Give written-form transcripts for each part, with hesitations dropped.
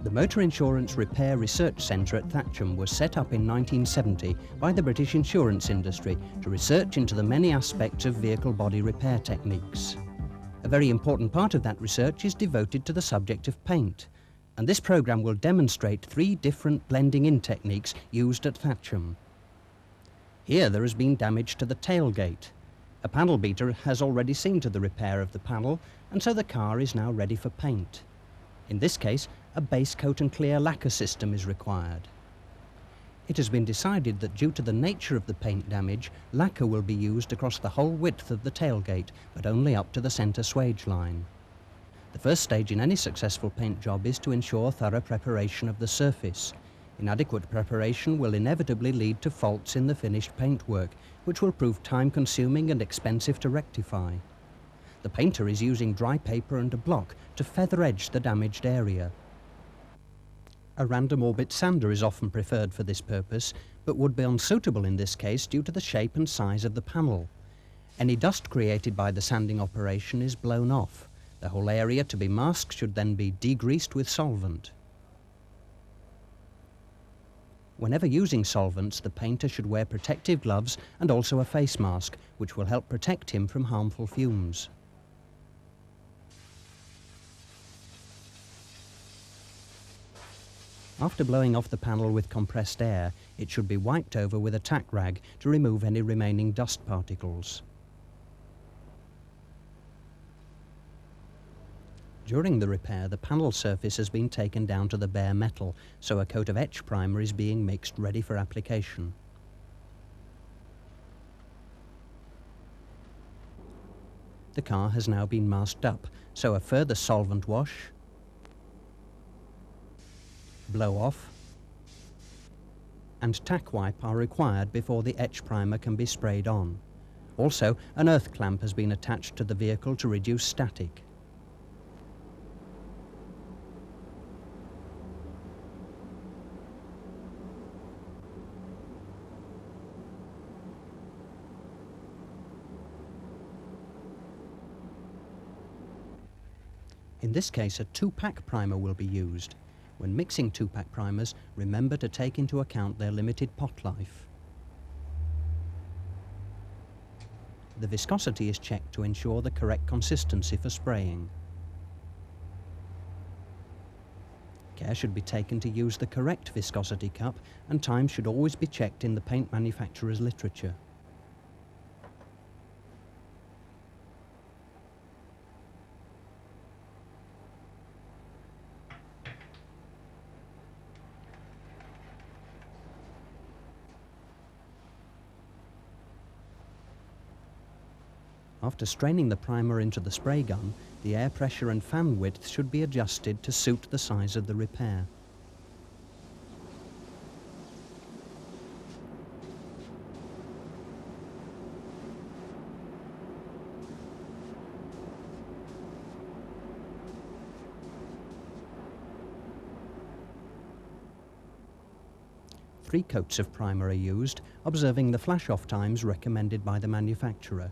The Motor Insurance Repair Research Centre at Thatcham was set up in 1970 by the British insurance industry to research into the many aspects of vehicle body repair techniques. A very important part of that research is devoted to the subject of paint, and this programme will demonstrate 3 different blending-in techniques used at Thatcham. Here there has been damage to the tailgate. A panel beater has already seen to the repair of the panel, and so the car is now ready for paint. In this case, a base coat and clear lacquer system is required. It has been decided that due to the nature of the paint damage, lacquer will be used across the whole width of the tailgate, but only up to the centre swage line. The first stage in any successful paint job is to ensure thorough preparation of the surface. Inadequate preparation will inevitably lead to faults in the finished paintwork, which will prove time-consuming and expensive to rectify. The painter is using dry paper and a block to feather edge the damaged area. A random orbit sander is often preferred for this purpose, but would be unsuitable in this case due to the shape and size of the panel. Any dust created by the sanding operation is blown off. The whole area to be masked should then be degreased with solvent. Whenever using solvents, the painter should wear protective gloves and also a face mask, which will help protect him from harmful fumes. After blowing off the panel with compressed air, it should be wiped over with a tack rag to remove any remaining dust particles. During the repair, the panel surface has been taken down to the bare metal, so a coat of etch primer is being mixed ready for application. The car has now been masked up, so a further solvent wash, blow off, and tack wipe are required before the etch primer can be sprayed on. Also, an earth clamp has been attached to the vehicle to reduce static. In this case, a 2-pack primer will be used. When mixing 2-pack primers, remember to take into account their limited pot life. The viscosity is checked to ensure the correct consistency for spraying. Care should be taken to use the correct viscosity cup, and time should always be checked in the paint manufacturer's literature. After straining the primer into the spray gun, the air pressure and fan width should be adjusted to suit the size of the repair. Three coats of primer are used, observing the flash-off times recommended by the manufacturer.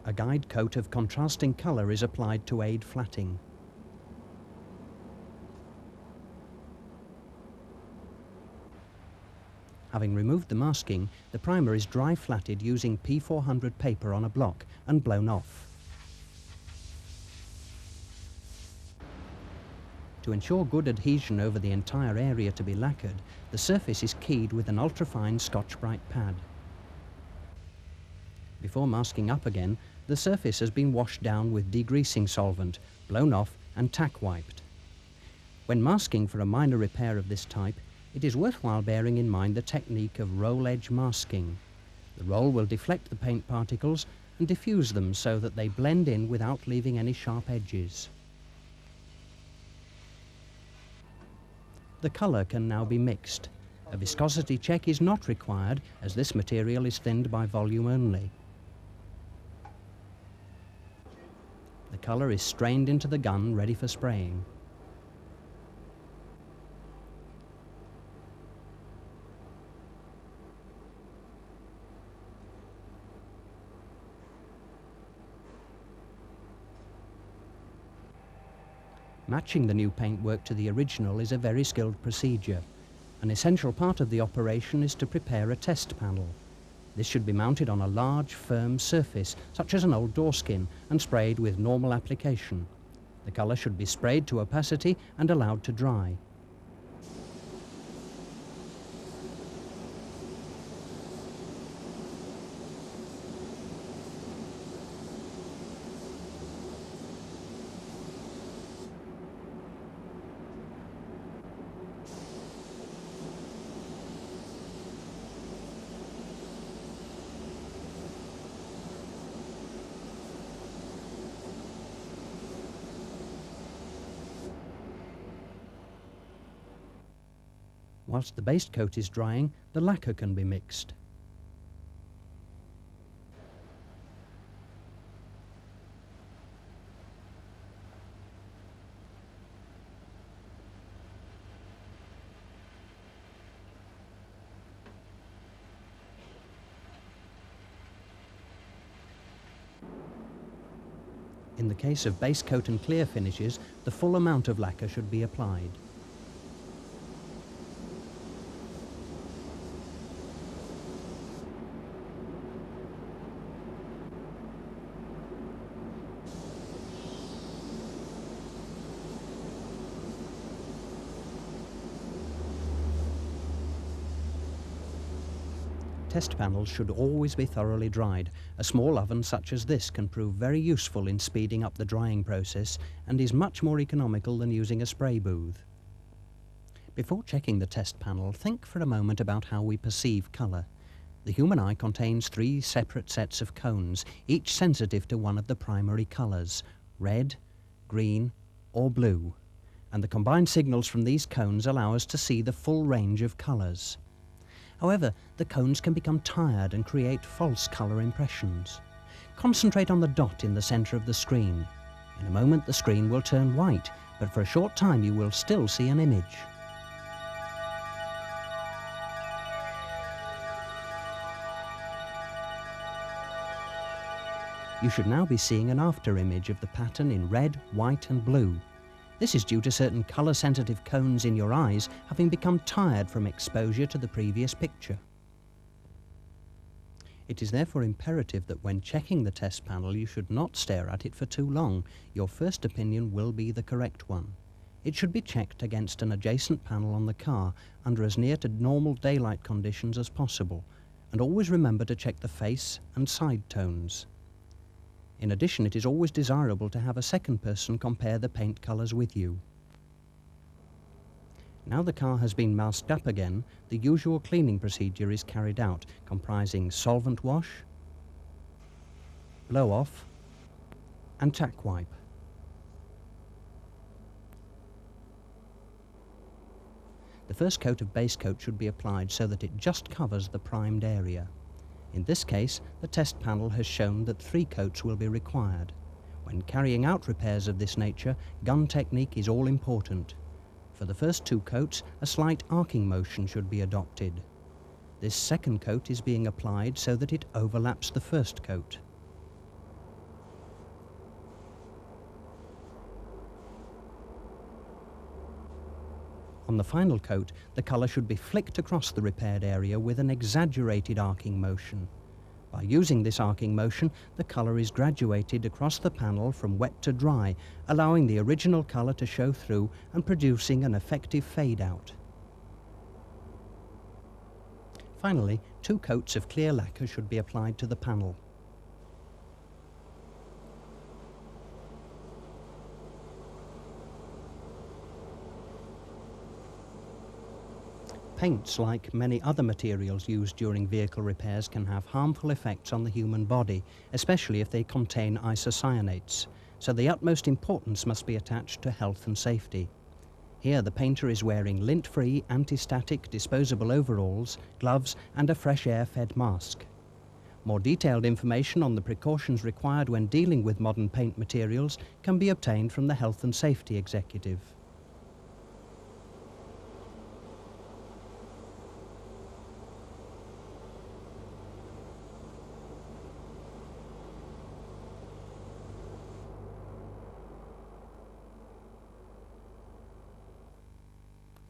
A guide coat of contrasting colour is applied to aid flatting. Having removed the masking, the primer is dry flatted using P400 paper on a block and blown off. To ensure good adhesion over the entire area to be lacquered, the surface is keyed with an ultrafine Scotch-Brite pad. Before masking up again, the surface has been washed down with degreasing solvent, blown off and tack wiped. When masking for a minor repair of this type, it is worthwhile bearing in mind the technique of roll edge masking. The roll will deflect the paint particles and diffuse them so that they blend in without leaving any sharp edges. The colour can now be mixed. A viscosity check is not required as this material is thinned by volume only. The colour is strained into the gun ready for spraying. Matching the new paintwork to the original is a very skilled procedure. An essential part of the operation is to prepare a test panel. This should be mounted on a large, firm surface, such as an old doorskin, and sprayed with normal application. The colour should be sprayed to opacity and allowed to dry. Whilst the base coat is drying, the lacquer can be mixed. In the case of base coat and clear finishes, the full amount of lacquer should be applied. Test panels should always be thoroughly dried. A small oven such as this can prove very useful in speeding up the drying process and is much more economical than using a spray booth. Before checking the test panel, think for a moment about how we perceive colour. The human eye contains 3 separate sets of cones, each sensitive to one of the primary colours: red, green or blue, and the combined signals from these cones allow us to see the full range of colours. However, the cones can become tired and create false colour impressions. Concentrate on the dot in the centre of the screen. In a moment the screen will turn white, but for a short time you will still see an image. You should now be seeing an after image of the pattern in red, white and blue. This is due to certain colour-sensitive cones in your eyes having become tired from exposure to the previous picture. It is therefore imperative that when checking the test panel you should not stare at it for too long. Your first opinion will be the correct one. It should be checked against an adjacent panel on the car under as near to normal daylight conditions as possible, and always remember to check the face and side tones. In addition, it is always desirable to have a second person compare the paint colours with you. Now the car has been masked up again, the usual cleaning procedure is carried out, comprising solvent wash, blow off and tack wipe. The first coat of base coat should be applied so that it just covers the primed area. In this case, the test panel has shown that 3 coats will be required. When carrying out repairs of this nature, gun technique is all important. For the first 2 coats, a slight arcing motion should be adopted. This second coat is being applied so that it overlaps the first coat. On the final coat, the colour should be flicked across the repaired area with an exaggerated arcing motion. By using this arcing motion, the colour is graduated across the panel from wet to dry, allowing the original colour to show through and producing an effective fade out. Finally, 2 coats of clear lacquer should be applied to the panel. Paints, like many other materials used during vehicle repairs, can have harmful effects on the human body, especially if they contain isocyanates, so the utmost importance must be attached to health and safety. Here the painter is wearing lint-free, anti-static, disposable overalls, gloves and a fresh air-fed mask. More detailed information on the precautions required when dealing with modern paint materials can be obtained from the Health and Safety Executive.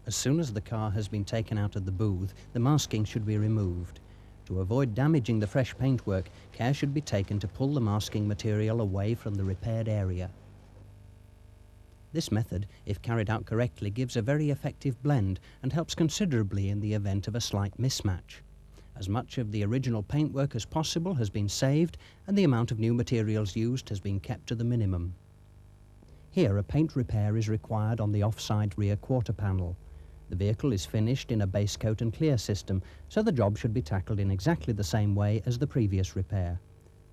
As soon as the car has been taken out of the booth, the masking should be removed. To avoid damaging the fresh paintwork, care should be taken to pull the masking material away from the repaired area. This method, if carried out correctly, gives a very effective blend and helps considerably in the event of a slight mismatch. As much of the original paintwork as possible has been saved and the amount of new materials used has been kept to the minimum. Here, a paint repair is required on the offside rear quarter panel. The vehicle is finished in a base coat and clear system, so the job should be tackled in exactly the same way as the previous repair.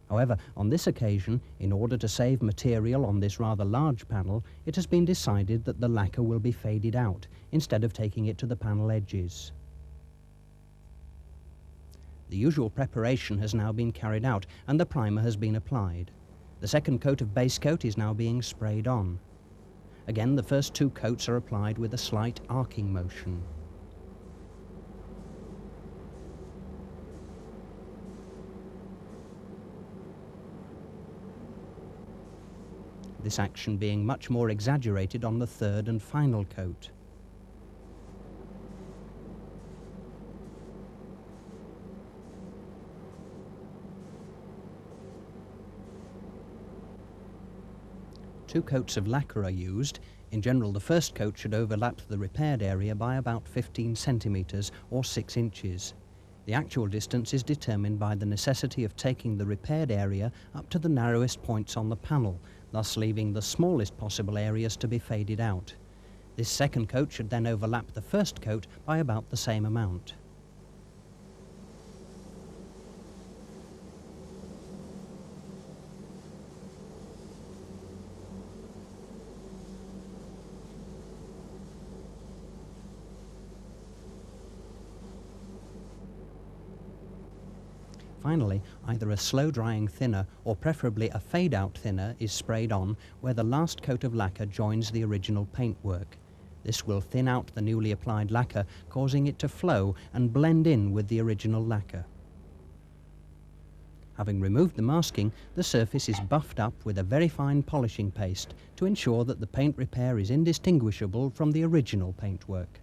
However, on this occasion, in order to save material on this rather large panel, it has been decided that the lacquer will be faded out, instead of taking it to the panel edges. The usual preparation has now been carried out, and the primer has been applied. The second coat of base coat is now being sprayed on. Again, the first two coats are applied with a slight arcing motion. This action being much more exaggerated on the third and final coat. Two coats of lacquer are used. In general, the first coat should overlap the repaired area by about 15 centimetres or 6 inches. The actual distance is determined by the necessity of taking the repaired area up to the narrowest points on the panel, thus leaving the smallest possible areas to be faded out. This second coat should then overlap the first coat by about the same amount. Finally, either a slow-drying thinner or preferably a fade-out thinner is sprayed on where the last coat of lacquer joins the original paintwork. This will thin out the newly applied lacquer, causing it to flow and blend in with the original lacquer. Having removed the masking, the surface is buffed up with a very fine polishing paste to ensure that the paint repair is indistinguishable from the original paintwork.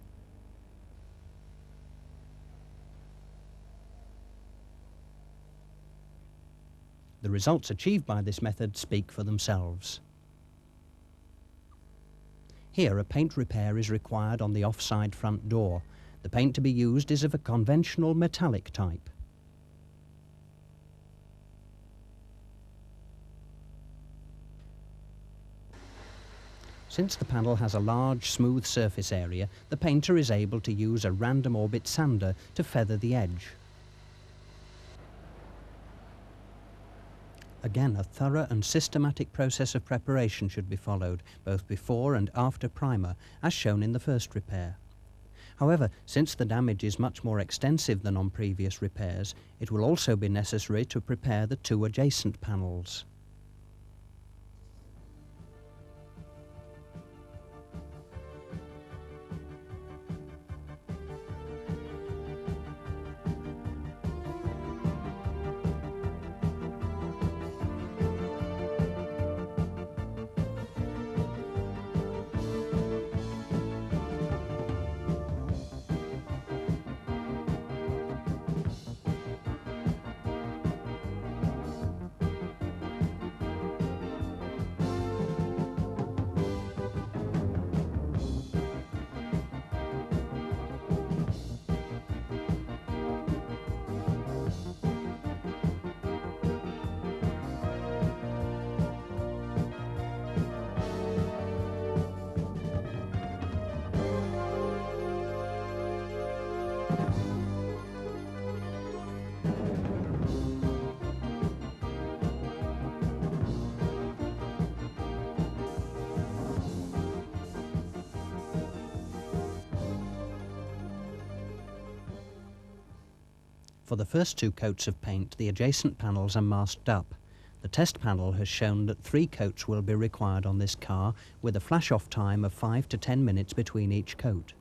The results achieved by this method speak for themselves. Here, a paint repair is required on the offside front door. The paint to be used is of a conventional metallic type. Since the panel has a large, smooth surface area, the painter is able to use a random orbit sander to feather the edge. Again, a thorough and systematic process of preparation should be followed, both before and after primer, as shown in the first repair. However, since the damage is much more extensive than on previous repairs, it will also be necessary to prepare the two adjacent panels. For the first two coats of paint, the adjacent panels are masked up. The test panel has shown that 3 coats will be required on this car, with a flash-off time of 5 to 10 minutes between each coat.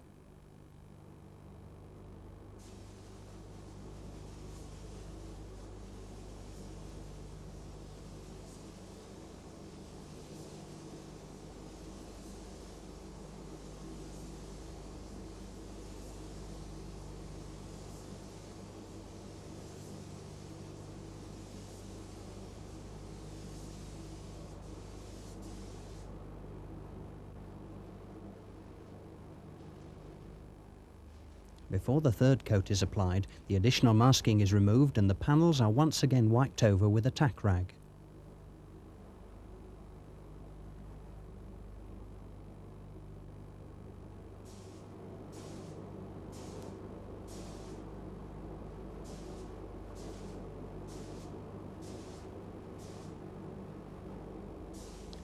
Before the third coat is applied, the additional masking is removed and the panels are once again wiped over with a tack rag.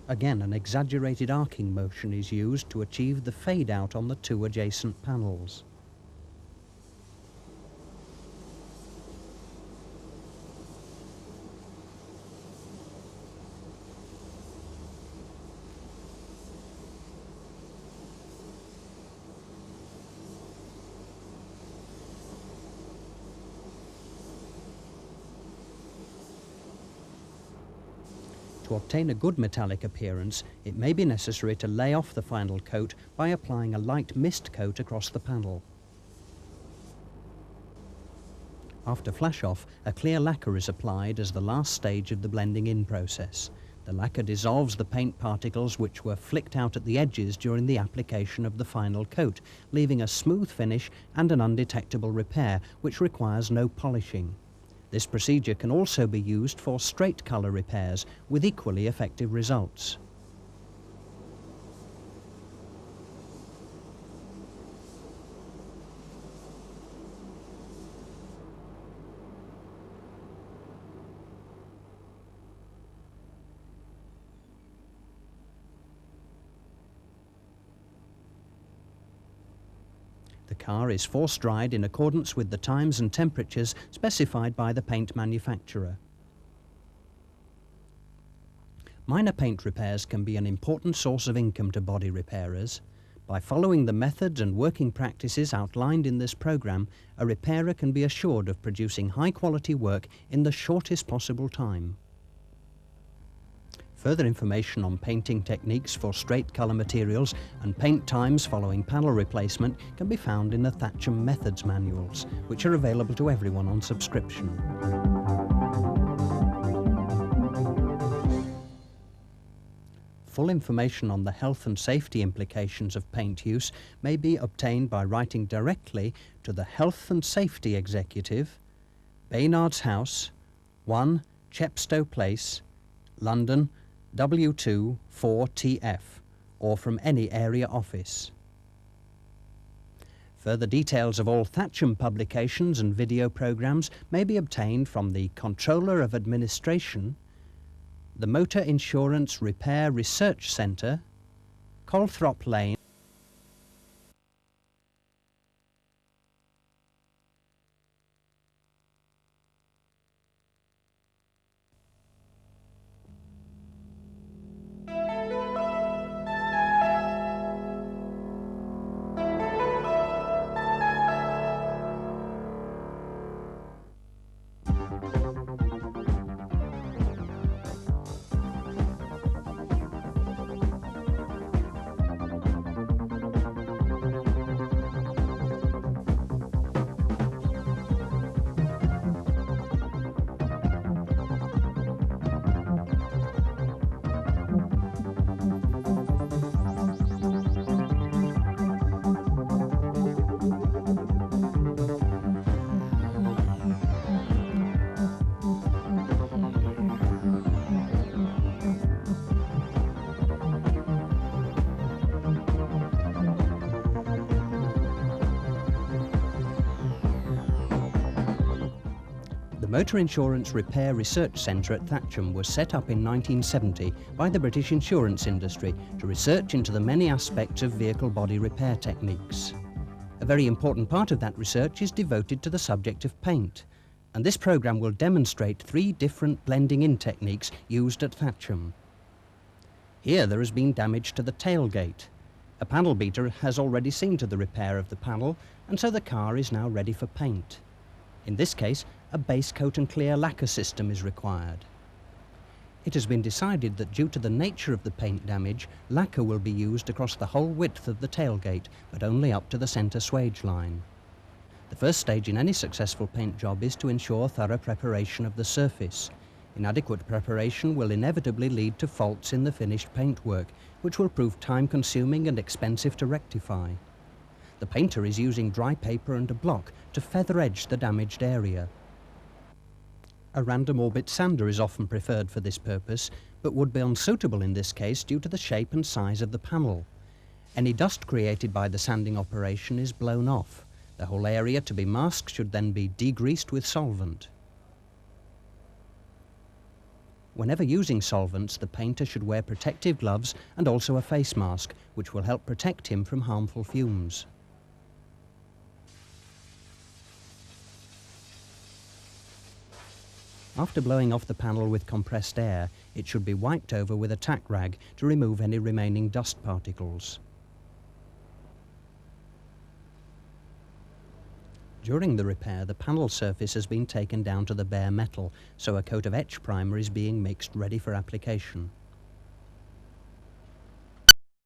Again, an exaggerated arcing motion is used to achieve the fade out on the two adjacent panels. To obtain a good metallic appearance, it may be necessary to lay off the final coat by applying a light mist coat across the panel. After flash off, a clear lacquer is applied as the last stage of the blending in process. The lacquer dissolves the paint particles which were flicked out at the edges during the application of the final coat, leaving a smooth finish and an undetectable repair which requires no polishing. This procedure can also be used for straight colour repairs with equally effective results. The car is force-dried in accordance with the times and temperatures specified by the paint manufacturer. Minor paint repairs can be an important source of income to body repairers. By following the methods and working practices outlined in this programme, a repairer can be assured of producing high-quality work in the shortest possible time. Further information on painting techniques for straight colour materials and paint times following panel replacement can be found in the Thatcham Methods manuals, which are available to everyone on subscription. Full information on the health and safety implications of paint use may be obtained by writing directly to the Health and Safety Executive, Baynard's House, 1 Chepstow Place, London, W2 4TF, or from any area office. Further details of all Thatcham publications and video programmes may be obtained from the Controller of Administration, the Motor Insurance Repair Research Centre, Calthrop Lane, The Motor Insurance Repair Research Centre at Thatcham was set up in 1970 by the British insurance industry to research into the many aspects of vehicle body repair techniques. A very important part of that research is devoted to the subject of paint, and this programme will demonstrate 3 different blending in techniques used at Thatcham. Here there has been damage to the tailgate. A panel beater has already seen to the repair of the panel, and so the car is now ready for paint. In this case, a base coat and clear lacquer system is required. It has been decided that due to the nature of the paint damage, lacquer will be used across the whole width of the tailgate, but only up to the centre swage line. The first stage in any successful paint job is to ensure thorough preparation of the surface. Inadequate preparation will inevitably lead to faults in the finished paintwork, which will prove time-consuming and expensive to rectify. the painter is using dry paper and a block to feather edge the damaged area. A random orbit sander is often preferred for this purpose, but would be unsuitable in this case due to the shape and size of the panel. Any dust created by the sanding operation is blown off. The whole area to be masked should then be degreased with solvent. Whenever using solvents, the painter should wear protective gloves and also a face mask, which will help protect him from harmful fumes. After blowing off the panel with compressed air, it should be wiped over with a tack rag to remove any remaining dust particles. During the repair, the panel surface has been taken down to the bare metal, so a coat of etch primer is being mixed ready for application.